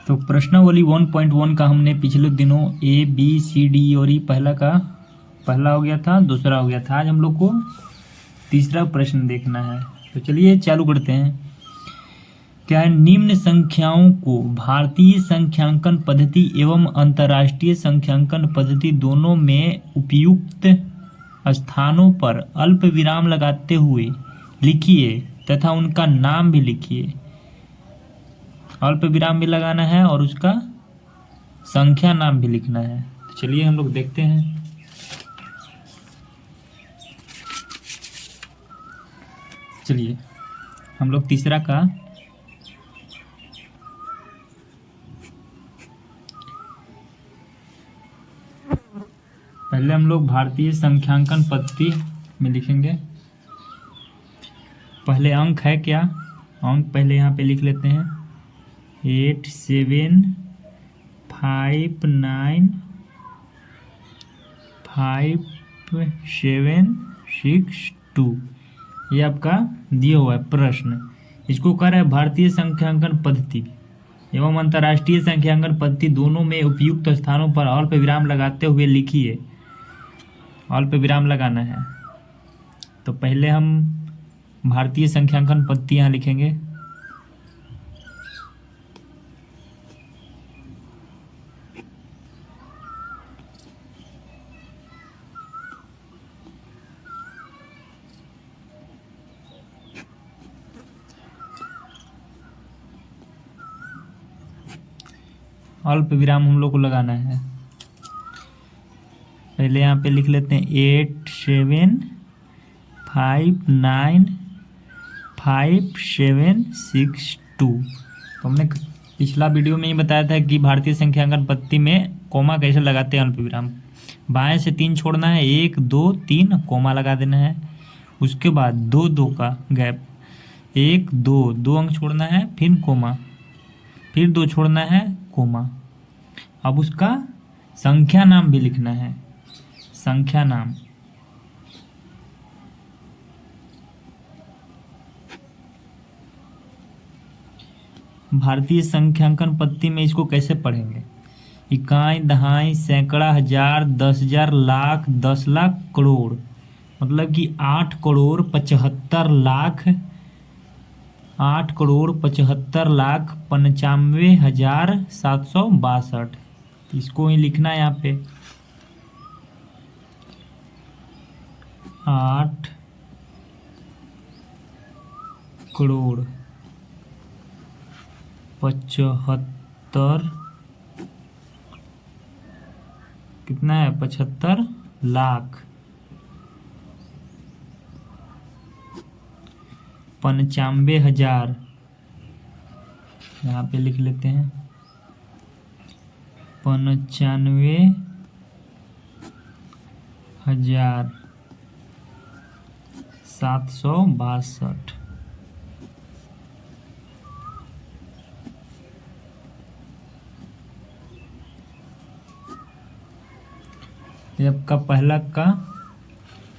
तो प्रश्नावली 1.1 का हमने पिछले दिनों ए बी सी डी और ई पहला हो गया था, दूसरा हो गया था। आज हम लोग को तीसरा प्रश्न देखना है। तो चलिए चालू करते हैं। क्या है, निम्न संख्याओं को भारतीय संख्यांकन पद्धति एवं अंतर्राष्ट्रीय संख्यांकन पद्धति दोनों में उपयुक्त स्थानों पर अल्प विराम लगाते हुए लिखिए तथा उनका नाम भी लिखिए। अल्प विराम भी लगाना है और उसका संख्या नाम भी लिखना है। तो चलिए हम लोग देखते हैं। चलिए हम लोग तीसरा का पहले हम लोग भारतीय संख्यांकन पद्धति में लिखेंगे। पहले अंक है क्या, अंक पहले यहाँ पे लिख लेते हैं 8 7 5 9 5 7 6 2। ये आपका दिया हुआ है प्रश्न। इसको कह रहा है भारतीय संख्यांकन पद्धति एवं अंतर्राष्ट्रीय संख्यांकन पद्धति दोनों में उपयुक्त स्थानों पर अल्प विराम लगाते हुए लिखिए। अल्प विराम लगाना है। तो पहले हम भारतीय संख्यांकन पद्धति यहाँ लिखेंगे। अल्प विराम हम लोग को लगाना है। पहले यहाँ पे लिख लेते हैं 8 7 5 9 5 7 6 2। तो हमने पिछला वीडियो में ही बताया था कि भारतीय संख्यांकन पद्धति में कोमा कैसे लगाते हैं। अल्प विराम बाएं से 3 छोड़ना है, 1 2 3 कोमा लगा देना है। उसके बाद 2 2 का गैप, 1 2 2 अंक छोड़ना है, फिर कोमा, फिर 2 छोड़ना है, कोमा। अब उसका संख्या नाम भी लिखना है। संख्या नाम भारतीय संख्यांकन पद्धति में इसको कैसे पढ़ेंगे? इकाई, दहाई, सैकड़ा, हजार, 10,000, लाख, 10 लाख, करोड़। मतलब कि 8 करोड़ 75 लाख 8 करोड़ 75 लाख 95,762। इसको ही लिखना है यहाँ पे 8 करोड़ 75 कितना है 75 लाख 95,000। यहाँ पे लिख लेते हैं 95,762। ये आपका पहला का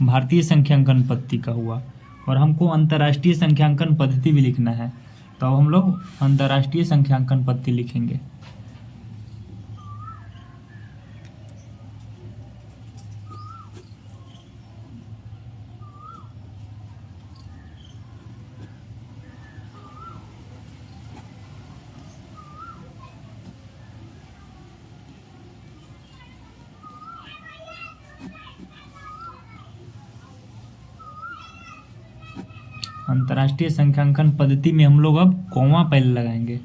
भारतीय संख्यांकन पद्धति का हुआ। और हमको अंतर्राष्ट्रीय संख्यांकन पद्धति भी लिखना है। तो अब हम लोग अंतर्राष्ट्रीय संख्यांकन पद्धति लिखेंगे। अंतर्राष्ट्रीय संख्यांकन पद्धति में हम लोग अब कोमा पहले लगाएंगे,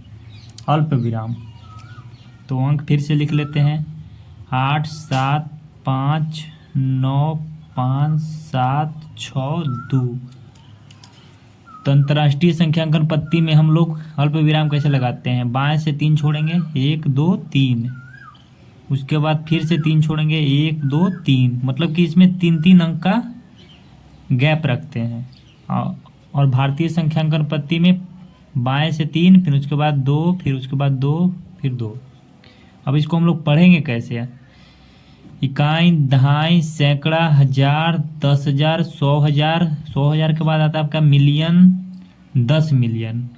अल्प विराम। तो अंक फिर से लिख लेते हैं 8 7 5 9 5 7 6 2। तो अंतर्राष्ट्रीय संख्यांकन पद्धति में हम लोग अल्प विराम कैसे लगाते हैं? बाएं से 3 छोड़ेंगे, 1 2 3। उसके बाद फिर से 3 छोड़ेंगे, 1 2 3। मतलब कि इसमें 3 अंक का गैप रखते हैं। और भारतीय संख्यांकन पद्धति में बाएं से 3, फिर उसके बाद 2, फिर उसके बाद 2, फिर 2। अब इसको हम लोग पढ़ेंगे कैसे? इकाई, दहाई, सैकड़ा, हजार, 10,000, 100,000। 100,000 के बाद आता है आपका मिलियन, 10 मिलियन।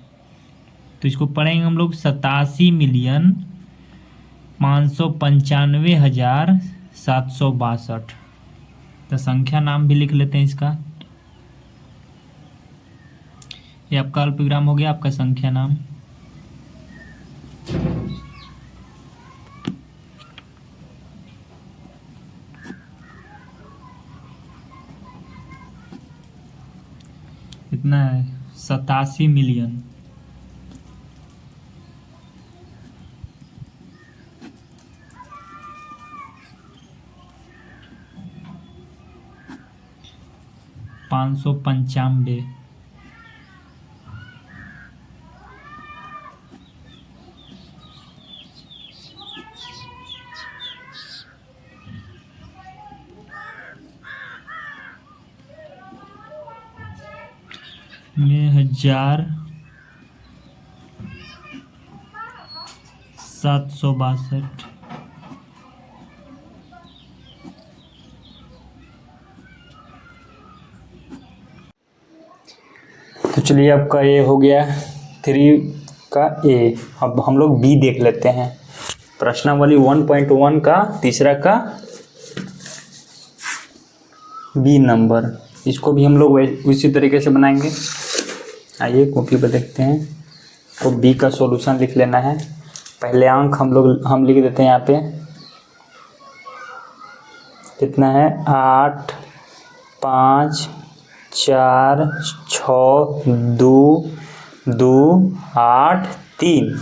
तो इसको पढ़ेंगे हम लोग 87,595,762। तो संख्या नाम भी लिख लेते हैं इसका। ये आपका अल्पविराम हो गया, आपका संख्या नाम। कितना है? 87 मिलियन। पाँच सौ पंचानवे। में 1,762। तो चलिए आपका ए हो गया 3 का ए। अब हम लोग बी देख लेते हैं। प्रश्नावली 1.1 का तीसरा का बी नंबर, इसको भी हम लोग उसी तरीके से बनाएंगे। आइए कॉपी पर देखते हैं। तो बी का सॉल्यूशन लिख लेना है। पहले अंक हम लिख देते हैं यहाँ पे। कितना है? 8 5 4 6 2 2 8 3।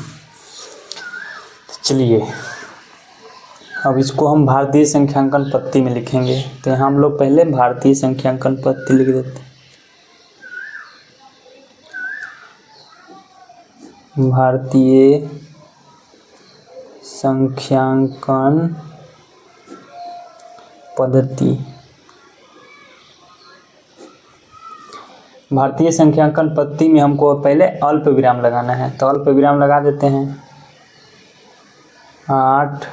चलिए अब इसको हम भारतीय संख्यांकन पद्धति में लिखेंगे। तो यहाँ हम लोग पहले भारतीय संख्यांकन पद्धति लिख देते हैं। भारतीय संख्यांकन पद्धति। भारतीय संख्यांकन पद्धति में हमको पहले अल्प विराम लगाना है। तो अल्प विराम लगा देते हैं। 8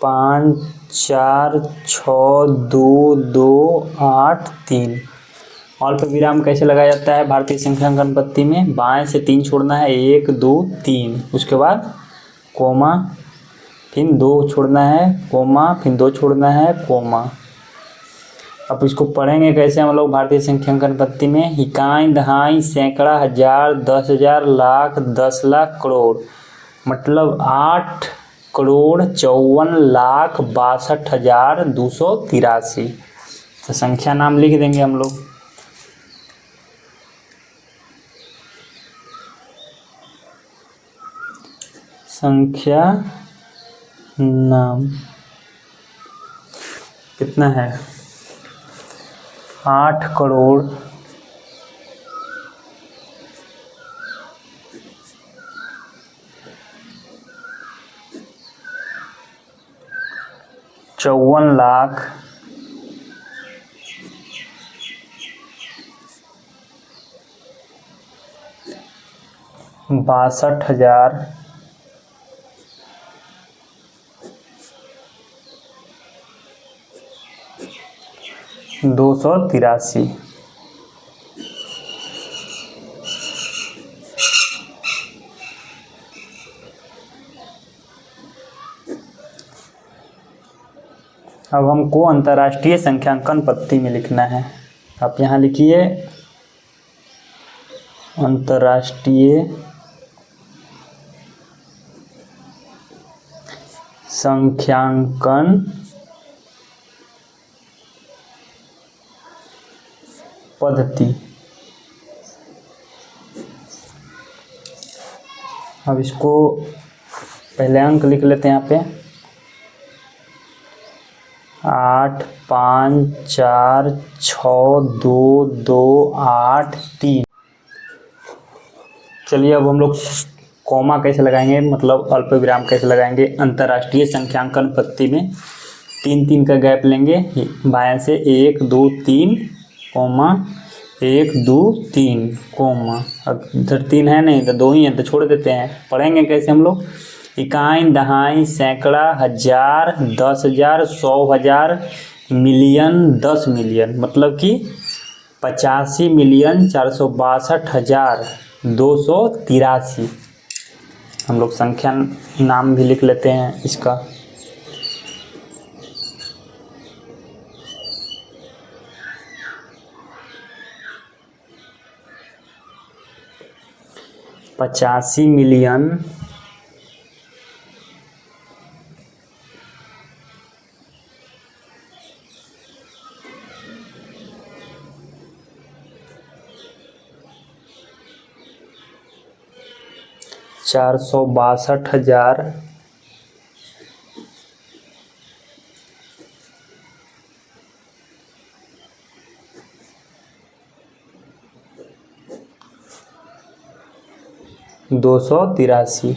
5 4 6 2 2 8 3। अल्प विराम कैसे लगाया जाता है भारतीय संख्यांकन पद्धति में? बाएं से 3 छोड़ना है, 1 2 3, उसके बाद कोमा, फिर 2 छोड़ना है, कोमा, फिर 2 छोड़ना है, कोमा। अब इसको पढ़ेंगे कैसे हम लोग भारतीय संख्यांकन पद्धति में? इकाई, दहाई, सैकड़ा, हजार, 10,000, लाख, 10 लाख, करोड़। मतलब 8,54,62,283। तो संख्या नाम लिख देंगे हम लोग। संख्या नाम कितना है? 8 करोड़ 54 लाख 62,000 283। अब हमको अंतर्राष्ट्रीय संख्यांकन पद्धति में लिखना है। आप यहाँ लिखिए अंतर्राष्ट्रीय संख्यांकन पद्धति। अब इसको पहले अंक लिख लेते हैं यहाँ पे। 8 5 4 6 2 2 8 3। चलिए अब हम लोग कॉमा कैसे लगाएंगे, मतलब अल्प विराम कैसे लगाएंगे अंतर्राष्ट्रीय संख्यांकन पद्धति में। 3 का गैप लेंगे बाएं से, 1 2 3 कोमा 1 2 3 कोमा। अब इधर 3 है नहीं तो 2 ही है तो छोड़ देते हैं। पढ़ेंगे कैसे हम लोग? इकाई, दहाई, सैकड़ा, हजार, 10,000, 100,000, मिलियन, 10 मिलियन। मतलब कि 85,462,283। हम लोग संख्या नाम भी लिख लेते हैं इसका। $85,000,000 462,000 283।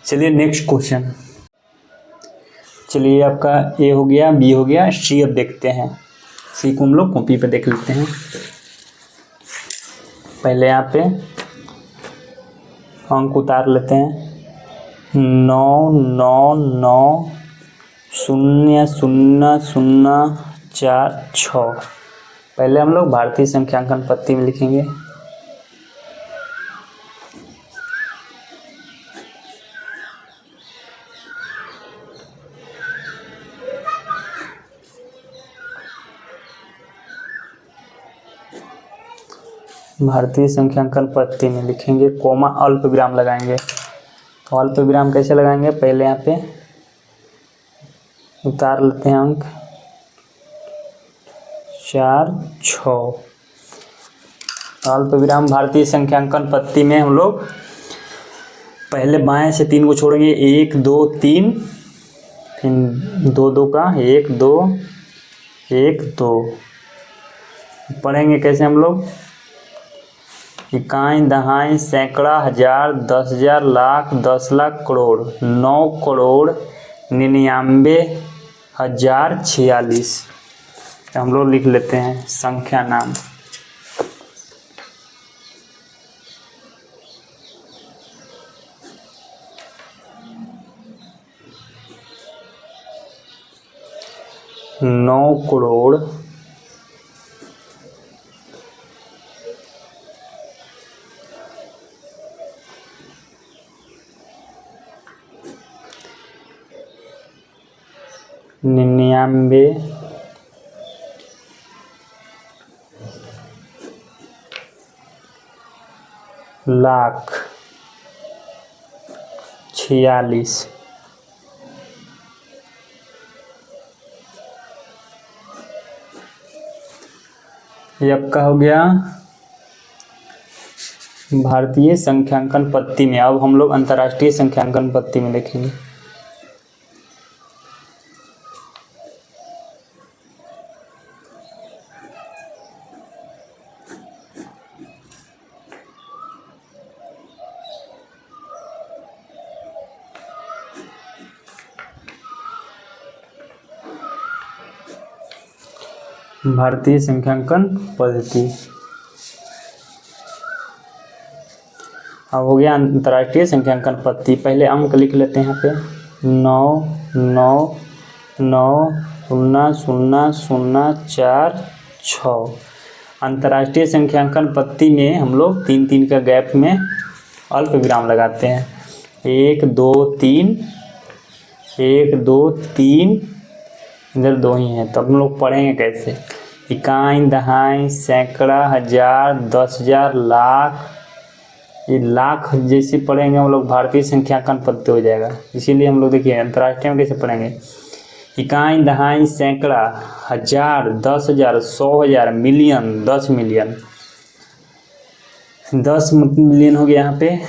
चलिए नेक्स्ट क्वेश्चन। चलिए आपका ए हो गया, बी हो गया, सी अब देखते हैं। सी को हम लोग कॉपी पे देख लेते हैं। पहले यहाँ पे अंक उतार लेते हैं। 999000046। पहले हम लोग भारतीय संख्यांकन पद्धति में लिखेंगे। भारतीय संख्यांकन पद्धति में लिखेंगे, कोमा अल्प विराम लगाएंगे। तो अल्प विराम कैसे लगाएंगे, पहले यहाँ पे उतार लेते हैं अंक 4 6। अल्प विराम भारतीय संख्यांकन पद्धति में हम लोग पहले बाएं से 3 को छोड़ेंगे, 1 2 3, फिर 2 2 का 1 2 1 2। पढ़ेंगे कैसे हम लोग, इकाई, दहाई, सैकड़ा, हजार, 10,000, लाख, 10 लाख, करोड़। 9,99,046 हम लोग लिख लेते हैं संख्या नाम। नौ करोड़ 99,00,46। ये आपका हो गया भारतीय संख्यांकन पद्धति में। अब हम लोग अंतर्राष्ट्रीय संख्यांकन पद्धति में लिखेंगे। भारतीय संख्यांकन पद्धति। अब हो गया अंतर्राष्ट्रीय संख्यांकन पद्धति। पहले अंक लिख लेते हैं यहाँ पे 999000046। अंतर्राष्ट्रीय संख्यांकन पद्धति में हम लोग 3 3 का गैप में अल्प विराम लगाते हैं। 1 2 3, 1 2 3, इधर 2 ही हैं। तो हम लोग पढ़ेंगे कैसे, इकाई, दहाई, सैकड़ा, हजार, 10,000, लाख। ये लाख जैसे पढ़ेंगे हम लोग भारतीय संख्यांकन पद्धति हो जाएगा। इसीलिए हम लोग देखिए अंतर्राष्ट्रीय में कैसे पढ़ेंगे, इकाई, दहाई, सैकड़ा, हजार, 10,000, 100,000, मिलियन, 10 मिलियन। 10 मिलियन हो गया यहाँ पे,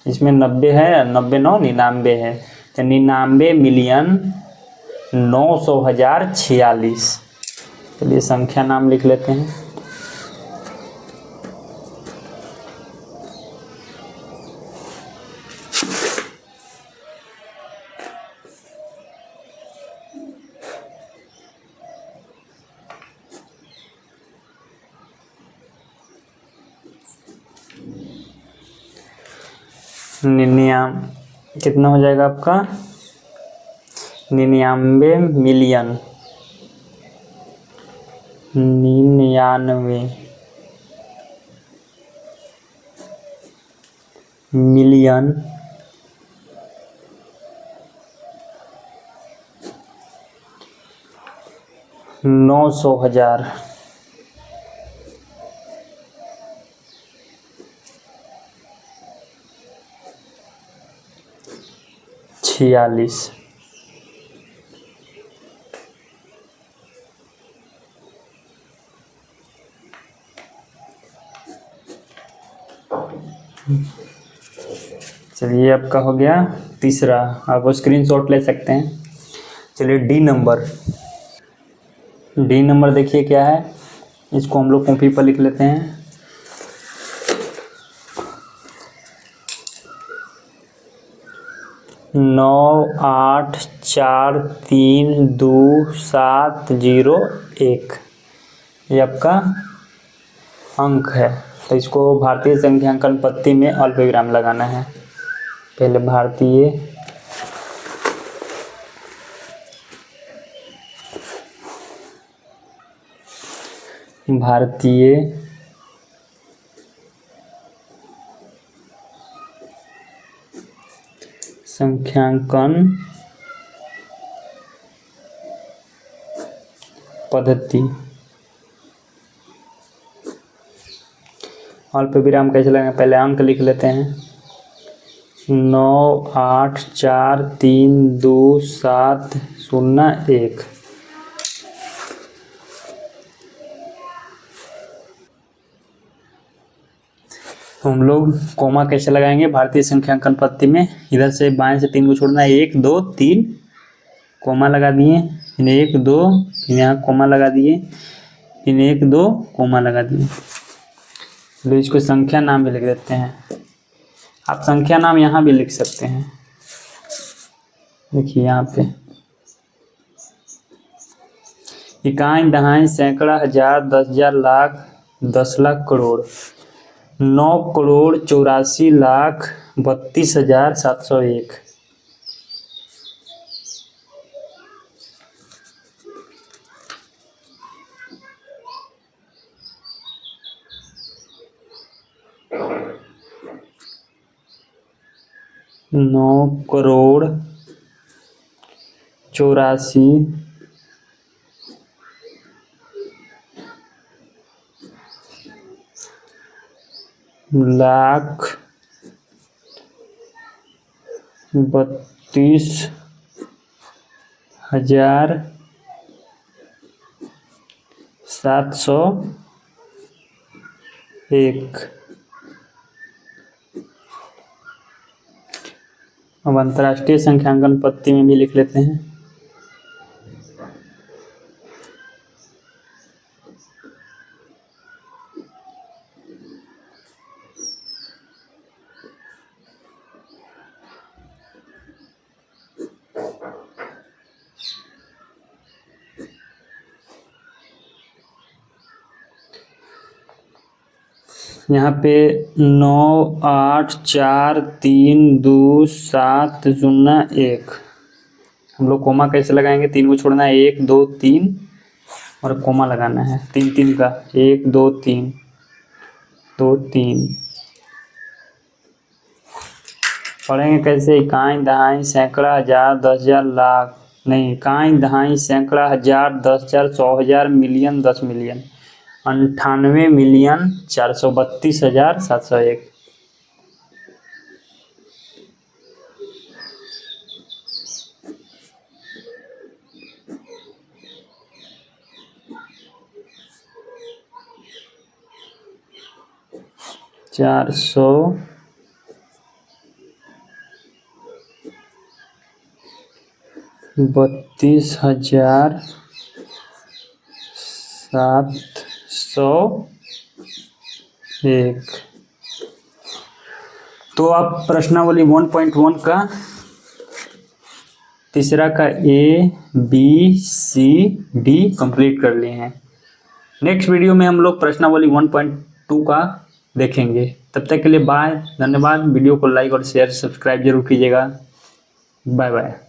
इसमें 90 है, 90 9 99 है, तो 99,900,046। चलिए संख्या नाम लिख लेते हैं। कितना हो जाएगा आपका 99 मिलियन, 99 मिलियन 900,000, 46, चलिए आपका हो गया तीसरा। आप स्क्रीनशॉट ले सकते हैं। चलिए डी नंबर देखिए क्या है, इसको हम लोग कॉपी पर लिख लेते हैं। नौ 8 4 3 2 7 0 1, ये आपका अंक है। तो इसको भारतीय संख्यांकन पद्धति में अल्पविराम लगाना है। पहले भारतीय संख्यांकन पद्धति, अल्पविराम कैसे लगाएंगे, पहले अंक लिख लेते हैं। 9 8 4 3 2 7 0 1। तो हम लोग कोमा कैसे लगाएंगे भारतीय संख्यांकन पद्धति में, इधर से बाएं से 3 को छोड़ना है, 1 2 3 कोमा लगा दिए, फिर 1 2, फिर यहाँ कोमा लगा दिए, फिर 1 2 कोमा लगा दिए। तो इसको संख्या नाम भी लिख देते हैं। आप संख्या नाम यहाँ भी लिख सकते हैं। देखिए यहाँ पे इकाई, दहाई, सैकड़ा, हजार, 10,000, लाख, 10 लाख, करोड़। 9,84,32,701। नौ करोड़ 84 लाख 32,701। अब अंतर्राष्ट्रीय संख्यांकन पद्धति में भी लिख लेते हैं। यहाँ पे 9 8 4 3 2 7 0 1। हम लोग कोमा कैसे लगाएंगे, 3 को छोड़ना है, 1 2 3 और कोमा लगाना है 3 3 का, 1 2 3 2 3। पढ़ेंगे कैसे, इकाई, दहाई, सैकड़ा, हजार, 10,000, लाख, नहीं, इकाई, दहाई, सैकड़ा, हजार, 10,000, 100,000, मिलियन, 10 मिलियन। 98,432,701। चार सौ 32,701। तो आप प्रश्नावली 1.1 का तीसरा का ABCD कंप्लीट कर लिए हैं। नेक्स्ट वीडियो में हम लोग प्रश्नावली 1.2 का देखेंगे। तब तक के लिए बाय, धन्यवाद। वीडियो को लाइक और शेयर सब्सक्राइब जरूर कीजिएगा। Bye bye.